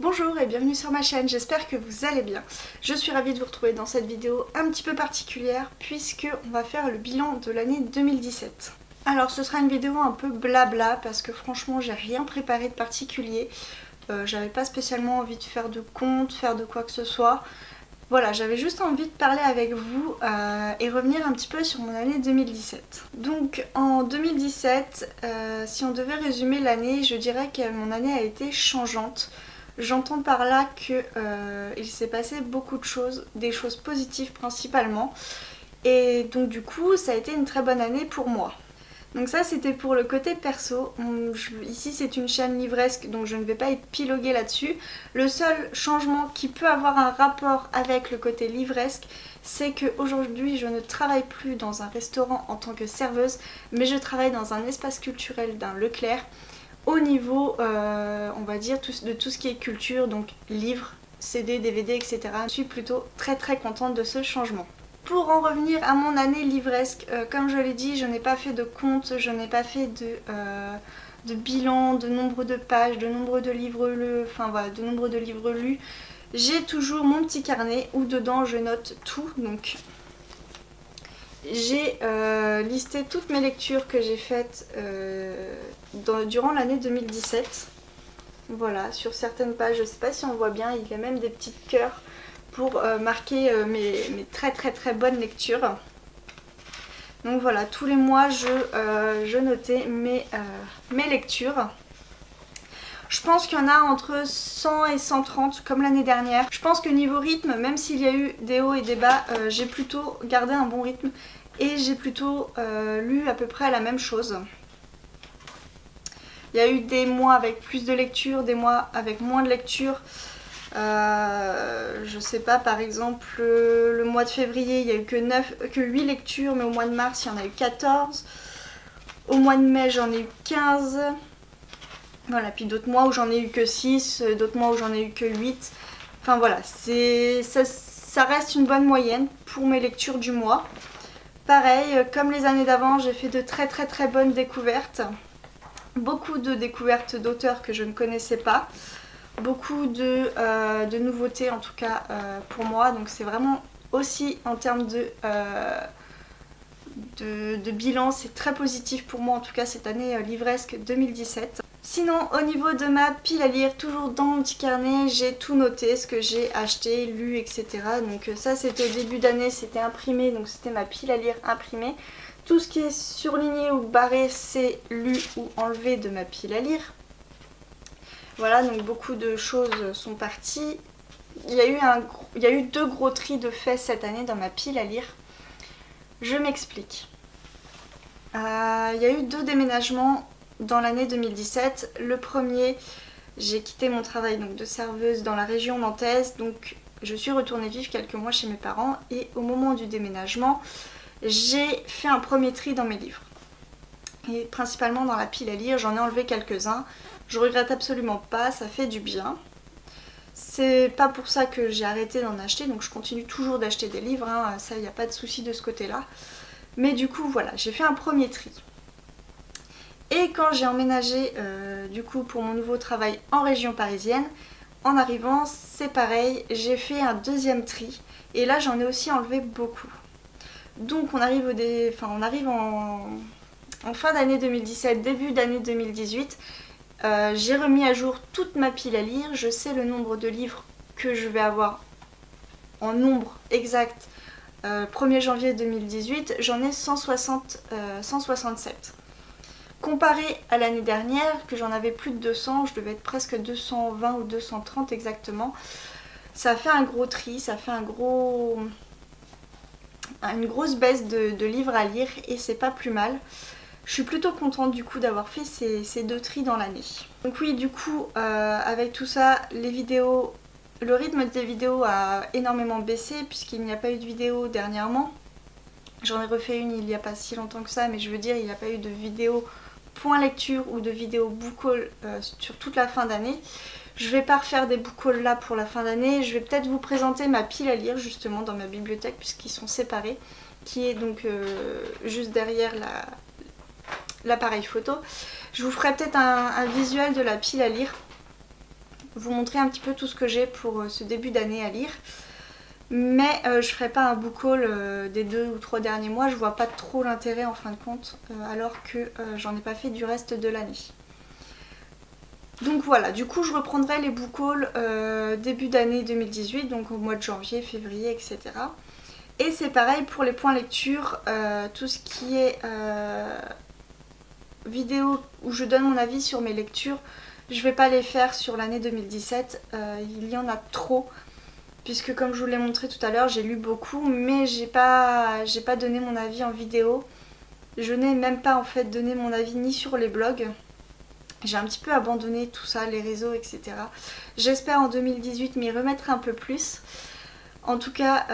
Bonjour et bienvenue sur ma chaîne, j'espère que vous allez bien. Je suis ravie de vous retrouver dans cette vidéo un petit peu particulière puisque on va faire le bilan de l'année 2017. Alors ce sera une vidéo un peu blabla parce que franchement j'ai rien préparé de particulier. J'avais pas spécialement envie de faire de compte, faire de quoi que ce soit. Voilà, j'avais juste envie de parler avec vous et revenir un petit peu sur mon année 2017. Donc en 2017, si on devait résumer l'année, je dirais que mon année a été changeante. J'entends par là qu'il s'est passé beaucoup de choses, des choses positives principalement. Et donc du coup, ça a été une très bonne année pour moi. Donc ça c'était pour le côté perso. Ici c'est une chaîne livresque donc je ne vais pas épiloguer là-dessus. Le seul changement qui peut avoir un rapport avec le côté livresque, c'est qu'aujourd'hui je ne travaille plus dans un restaurant en tant que serveuse, mais je travaille dans un espace culturel d'un Leclerc au niveau on va dire de tout ce qui est culture, donc livres, CD, DVD, etc. Je suis plutôt très contente de ce changement. Pour en revenir à mon année livresque, comme je l'ai dit, je n'ai pas fait de compte, je n'ai pas fait de bilan, de nombre de pages, de nombre de livres lus, enfin voilà, de nombre de livres lus. J'ai toujours mon petit carnet où dedans je note tout, donc j'ai listé toutes mes lectures que j'ai faites durant l'année 2017. Voilà, sur certaines pages, je ne sais pas si on voit bien, il y a même des petits cœurs pour marquer mes très bonnes lectures. Donc voilà, tous les mois je notais mes lectures. Je pense qu'il y en a entre 100 et 130 comme l'année dernière. Je pense que niveau rythme, même s'il y a eu des hauts et des bas, j'ai plutôt gardé un bon rythme et j'ai plutôt lu à peu près la même chose. Il y a eu des mois avec plus de lecture, des mois avec moins de lecture. Je sais pas, par exemple le mois de février il n'y a eu que 8 lectures, mais au mois de mars il y en a eu 14. Au mois de mai j'en ai eu 15. Voilà, puis d'autres mois où j'en ai eu que 6, d'autres mois où j'en ai eu que 8. Enfin voilà, ça reste une bonne moyenne pour mes lectures du mois. Pareil, comme les années d'avant, j'ai fait de très bonnes découvertes. Beaucoup de découvertes d'auteurs que je ne connaissais pas. Beaucoup de nouveautés en tout cas pour moi. Donc c'est vraiment aussi en termes de bilan, c'est très positif pour moi en tout cas cette année livresque 2017. Sinon au niveau de ma pile à lire, toujours dans mon petit carnet, j'ai tout noté, ce que j'ai acheté, lu, etc. Donc ça c'était au début d'année, c'était imprimé, donc c'était ma pile à lire imprimée. Tout ce qui est surligné ou barré, c'est lu ou enlevé de ma pile à lire. Voilà, donc beaucoup de choses sont parties. Il y a eu 2 gros tris de faits cette année dans ma pile à lire. Je m'explique. Il y a eu 2 déménagements dans l'année 2017. Le premier, j'ai quitté mon travail donc, de serveuse dans la région nantaise. Donc je suis retournée vivre quelques mois chez mes parents. Et au moment du déménagement, j'ai fait un premier tri dans mes livres. Et principalement dans la pile à lire, j'en ai enlevé quelques-uns. Je regrette absolument pas, ça fait du bien. C'est pas pour ça que j'ai arrêté d'en acheter, donc je continue toujours d'acheter des livres, hein, ça il n'y a pas de souci de ce côté-là. Mais du coup voilà, j'ai fait un premier tri. Et quand j'ai emménagé du coup pour mon nouveau travail en région parisienne, en arrivant c'est pareil, j'ai fait un deuxième tri. Et là j'en ai aussi enlevé beaucoup. Donc on arrive en fin d'année 2017, début d'année 2018. J'ai remis à jour toute ma pile à lire, je sais le nombre de livres que je vais avoir en nombre exact 1er janvier 2018, j'en ai 167. Comparé à l'année dernière, que j'en avais plus de 200, je devais être presque 220 ou 230 exactement, ça fait un gros tri, ça fait une grosse baisse de livres à lire et c'est pas plus mal. Je suis plutôt contente du coup d'avoir fait ces 2 tris dans l'année. Donc oui, du coup, avec tout ça, le rythme des vidéos a énormément baissé puisqu'il n'y a pas eu de vidéo dernièrement. J'en ai refait une il n'y a pas si longtemps que ça, mais je veux dire, il n'y a pas eu de vidéo point lecture ou de vidéo book haul sur toute la fin d'année. Je vais pas refaire des book hauls là pour la fin d'année. Je vais peut-être vous présenter ma pile à lire justement dans ma bibliothèque puisqu'ils sont séparés, qui est donc juste derrière l'appareil photo. Je vous ferai peut-être un visuel de la pile à lire vous montrer un petit peu tout ce que j'ai pour ce début d'année à lire. Mais je ferai pas un book haul des 2 ou 3 derniers mois, je vois pas trop l'intérêt en fin de compte, alors que j'en ai pas fait du reste de l'année. Donc voilà, du coup je reprendrai les book hauls début d'année 2018, donc au mois de janvier, février, etc. Et c'est pareil pour les points lecture, tout ce qui est vidéo où je donne mon avis sur mes lectures, je vais pas les faire sur l'année 2017, il y en a trop. Puisque comme je vous l'ai montré tout à l'heure, j'ai lu beaucoup, mais j'ai pas donné mon avis en vidéo. Je n'ai même pas en fait donné mon avis ni sur les blogs. J'ai un petit peu abandonné tout ça, les réseaux, etc. J'espère en 2018 m'y remettre un peu plus. En tout cas,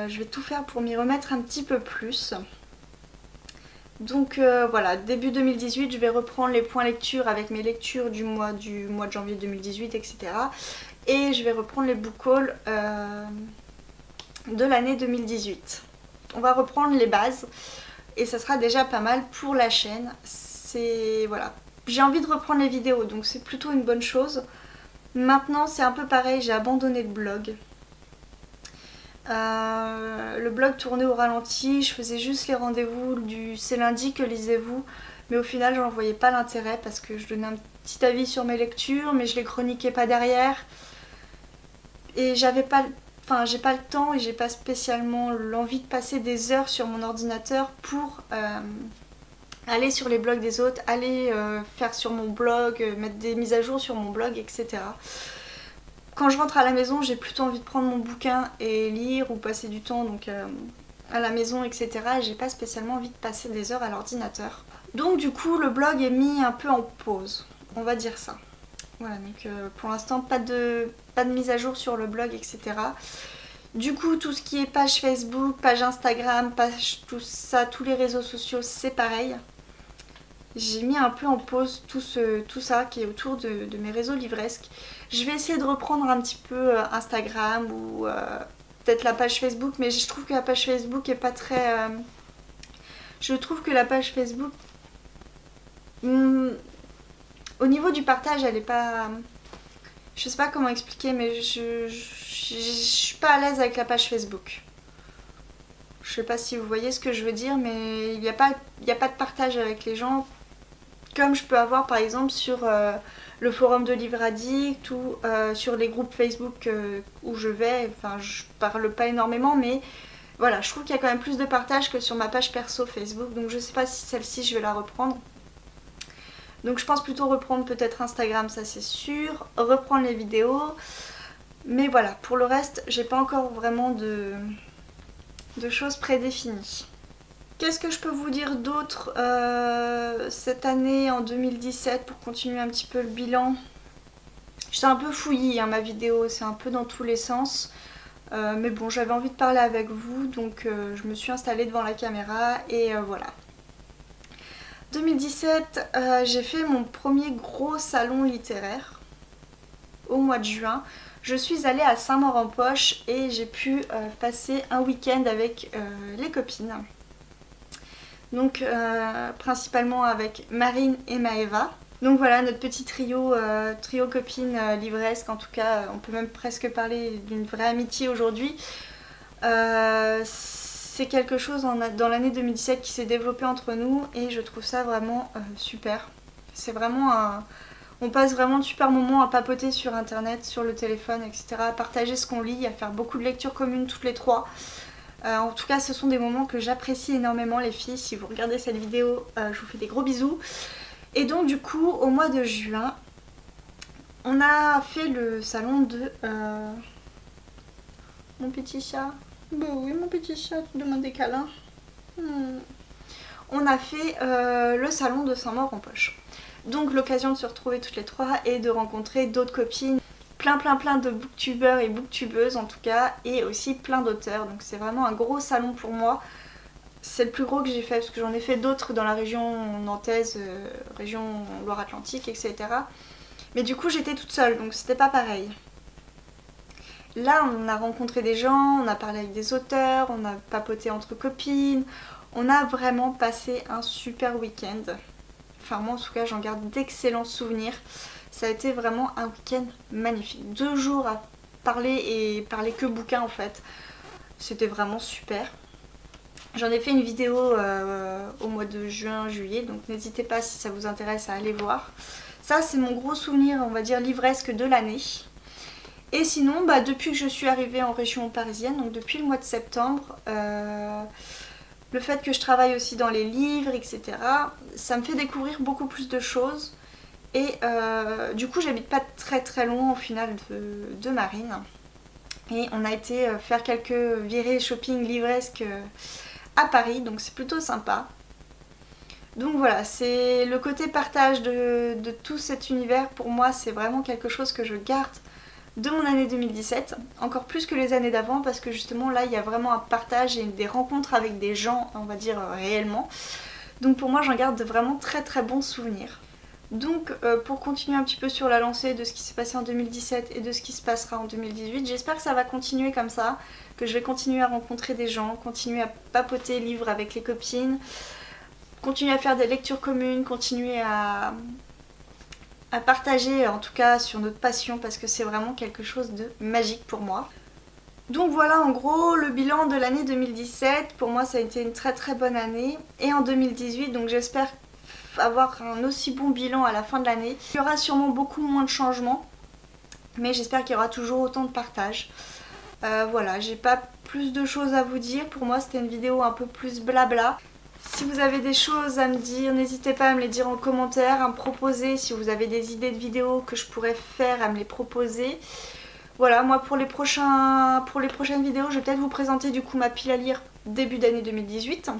je vais tout faire pour m'y remettre un petit peu plus. Donc voilà, début 2018, je vais reprendre les points lecture avec mes lectures du mois de janvier 2018, etc. Et je vais reprendre les book hauls de l'année 2018. On va reprendre les bases et ça sera déjà pas mal pour la chaîne. Voilà. J'ai envie de reprendre les vidéos, donc c'est plutôt une bonne chose. Maintenant c'est un peu pareil, j'ai abandonné le blog. Le blog tournait au ralenti, je faisais juste les rendez-vous du c'est lundi que lisez-vous, mais au final j'en voyais pas l'intérêt parce que je donnais un petit avis sur mes lectures, mais je les chroniquais pas derrière. Et j'ai pas le temps et j'ai pas spécialement l'envie de passer des heures sur mon ordinateur pour aller sur les blogs des autres, aller faire sur mon blog, mettre des mises à jour sur mon blog, etc. Quand je rentre à la maison, j'ai plutôt envie de prendre mon bouquin et lire ou passer du temps donc, à la maison, etc. Et j'ai pas spécialement envie de passer des heures à l'ordinateur. Donc du coup, le blog est mis un peu en pause, on va dire ça. Voilà, donc pour l'instant, pas de mise à jour sur le blog, etc. Du coup, tout ce qui est page Facebook, page Instagram, page tout ça, tous les réseaux sociaux, c'est pareil. J'ai mis un peu en pause tout ça qui est autour de mes réseaux livresques. Je vais essayer de reprendre un petit peu Instagram ou peut-être la page Facebook, mais je trouve que la page Facebook est pas très... Je trouve que la page Facebook... Au niveau du partage, elle est pas... Je sais pas comment expliquer, mais je suis pas à l'aise avec la page Facebook. Je sais pas si vous voyez ce que je veux dire, mais il n'y a pas de partage avec les gens comme je peux avoir par exemple sur le forum de Livre Addict ou sur les groupes Facebook où je vais. Enfin, je parle pas énormément, mais voilà, je trouve qu'il y a quand même plus de partage que sur ma page perso Facebook, donc je sais pas si celle-ci je vais la reprendre. Donc je pense plutôt reprendre peut-être Instagram, ça c'est sûr, reprendre les vidéos. Mais voilà, pour le reste, j'ai pas encore vraiment de choses prédéfinies. Qu'est-ce que je peux vous dire d'autre cette année en 2017 pour continuer un petit peu le bilan? C'est un peu fouillis hein, ma vidéo, c'est un peu dans tous les sens. Mais bon, j'avais envie de parler avec vous, donc je me suis installée devant la caméra et voilà. 2017, j'ai fait mon premier gros salon littéraire au mois de juin. Je suis allée à Saint-Maur-en-Poche et j'ai pu passer un week-end avec les copines. Donc principalement avec Marine et Maëva. Donc voilà notre petit trio copines livresques, en tout cas on peut même presque parler d'une vraie amitié aujourd'hui. C'est quelque chose dans l'année 2017 qui s'est développé entre nous et je trouve ça vraiment super. C'est vraiment on passe vraiment de super moments à papoter sur internet, sur le téléphone, etc. À partager ce qu'on lit, à faire beaucoup de lectures communes toutes les trois. En tout cas ce sont des moments que j'apprécie énormément les filles. Si vous regardez cette vidéo, je vous fais des gros bisous. Et donc du coup au mois de juin, on a fait le salon de mon petit chat. Bah oui mon petit chat, tu demandes des câlins. On a fait le salon de Saint-Maur-en-Poche. Donc l'occasion de se retrouver toutes les trois et de rencontrer d'autres copines. Plein de booktubeurs et booktubeuses en tout cas, et aussi plein d'auteurs. Donc c'est vraiment un gros salon pour moi. C'est le plus gros que j'ai fait parce que j'en ai fait d'autres dans la région nantaise, région Loire-Atlantique, etc. Mais du coup j'étais toute seule, donc c'était pas pareil. Là on a rencontré des gens, on a parlé avec des auteurs, on a papoté entre copines. On a vraiment passé un super week-end. Enfin moi en tout cas j'en garde d'excellents souvenirs. Ça a été vraiment un week-end magnifique. 2 jours à parler et parler que bouquins en fait. C'était vraiment super. J'en ai fait une vidéo au mois de juin, juillet, donc n'hésitez pas si ça vous intéresse à aller voir. Ça c'est mon gros souvenir, on va dire livresque de l'année. Et sinon, depuis que je suis arrivée en région parisienne, donc depuis le mois de septembre, le fait que je travaille aussi dans les livres, etc., ça me fait découvrir beaucoup plus de choses. Et du coup, j'habite pas très très loin au final de Marines. Et on a été faire quelques virées shopping livresques à Paris, donc c'est plutôt sympa. Donc voilà, c'est le côté partage de tout cet univers, pour moi c'est vraiment quelque chose que je garde de mon année 2017, encore plus que les années d'avant, parce que justement là il y a vraiment un partage et des rencontres avec des gens, on va dire réellement. Donc pour moi j'en garde vraiment très très bons souvenirs. Donc pour continuer un petit peu sur la lancée de ce qui s'est passé en 2017 et de ce qui se passera en 2018, j'espère que ça va continuer comme ça, que je vais continuer à rencontrer des gens, continuer à papoter livres avec les copines, continuer à faire des lectures communes, continuer à partager en tout cas sur notre passion parce que c'est vraiment quelque chose de magique pour moi. Donc voilà en gros le bilan de l'année 2017, pour moi ça a été une très très bonne année et en 2018 donc j'espère avoir un aussi bon bilan à la fin de l'année. Il y aura sûrement beaucoup moins de changements mais j'espère qu'il y aura toujours autant de partage. Voilà, j'ai pas plus de choses à vous dire, pour moi c'était une vidéo un peu plus blabla. Si vous avez des choses à me dire, n'hésitez pas à me les dire en commentaire, à me proposer si vous avez des idées de vidéos que je pourrais faire, à me les proposer. Voilà, moi pour les prochaines vidéos, je vais peut-être vous présenter du coup ma pile à lire début d'année 2018.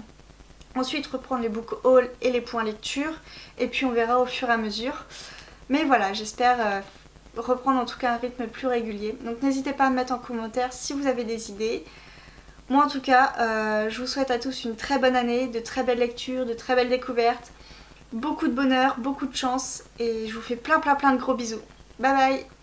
Ensuite reprendre les book hauls et les points lecture. Et puis on verra au fur et à mesure. Mais voilà, j'espère reprendre en tout cas un rythme plus régulier. Donc n'hésitez pas à me mettre en commentaire si vous avez des idées. Moi en tout cas, je vous souhaite à tous une très bonne année, de très belles lectures, de très belles découvertes, beaucoup de bonheur, beaucoup de chance et je vous fais plein de gros bisous. Bye bye!